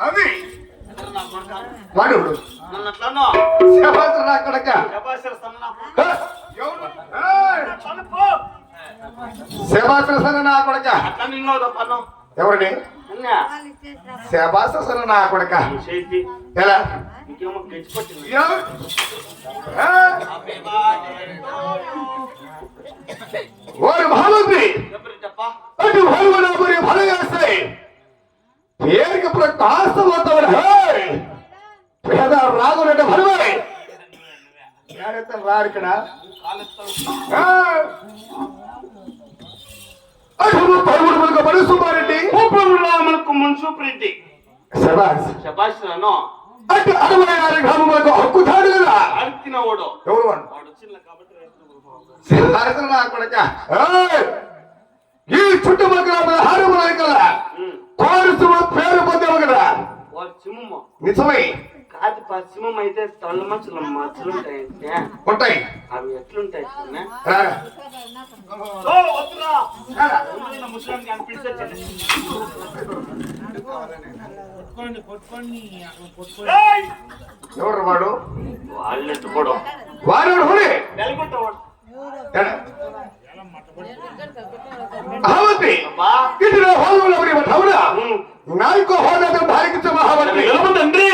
అది వాడు శబాసన కొడక శబాసన నా కొడక ఎవరిని శబాసన నా కొడక ఎలా ఓరి భావంతి అటు భగవనాపురి భలగేస్తాయి పేరుకి ప్రకాశవంతమైన పేద రాగులంటే భలవే రారు ఇక్కడ పరుగుడు మనసుమారెడ్డి మనకు మున్సూపరెడ్డి శబాష్ అంటే 66 గ్రామములకు హక్కుతాడు కదా అడిగిన ఓడు ఎవరు వాడు కొడక ఈ చుట్టుపక్కల 16 కల కోరుసు పేరు పొందేవు కదా నిజమే కాదు పశ్చిమం అయితే తొల్ల మచ్చలు మచ్చలుంటాయి ఉంటాయి అవి ఎట్లుంటాయి ముస్లింకి అనిపిస్తే ఎవరు వాడు వాళ్ళు ఎత్తుకోవడం వాడు వెలుగుంటాడు నాయకు హోదా భారత మహావతి తండ్రి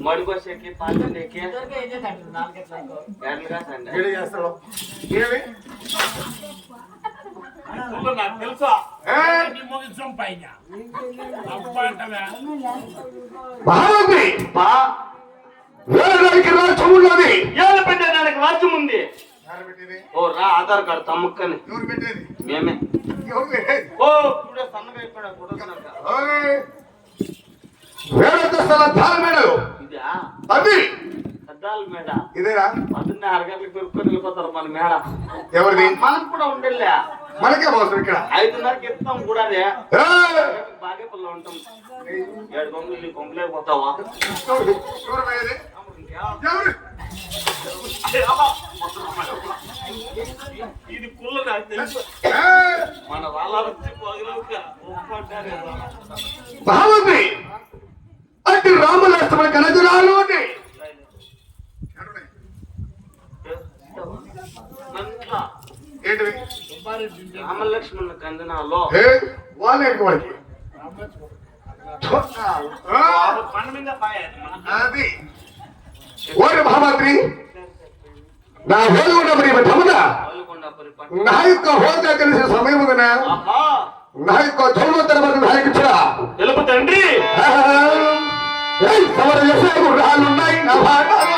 మడికొచ్చేకి పాలకి నాకు తెలుసా రాజ్యం ఉంది ఓ రా ఆధార్ కార్డు తమ్ముక్కని మేమే ఓ ఇప్పుడు సన్నగా మేడ ఇదేనా పొద్దున్నే 6 గంటలకు పెరుక్కొని వెళ్ళిపోతారు మన మేడ ఎవరిది మనకు కూడా ఉండేలే మనకే మోసం ఇక్కడ 5:30కి ఎత్తాం కూడా బాగా పిల్ల ఉంటాం 7 గంటలు కొంపలేకపోతావా ఇది కుల్ల నాకు తెలుసు మన వాళ్ళ భావంతి అటు రామలక్ష్మణ కనజరాలు ఏంటివి రామలక్ష్మణ కందనాలో వాళ్ళకి వాడికి అది ఓరి భావంతి నా హోలుగుండపురి తమ్ముడా నా యొక్క హోదా కలిసిన సమయం నా యొక్క చౌమత్తర నాయకు తెలుపు తండ్రి సమర చేసే రాళ్ళున్నాయి నా భాగాలు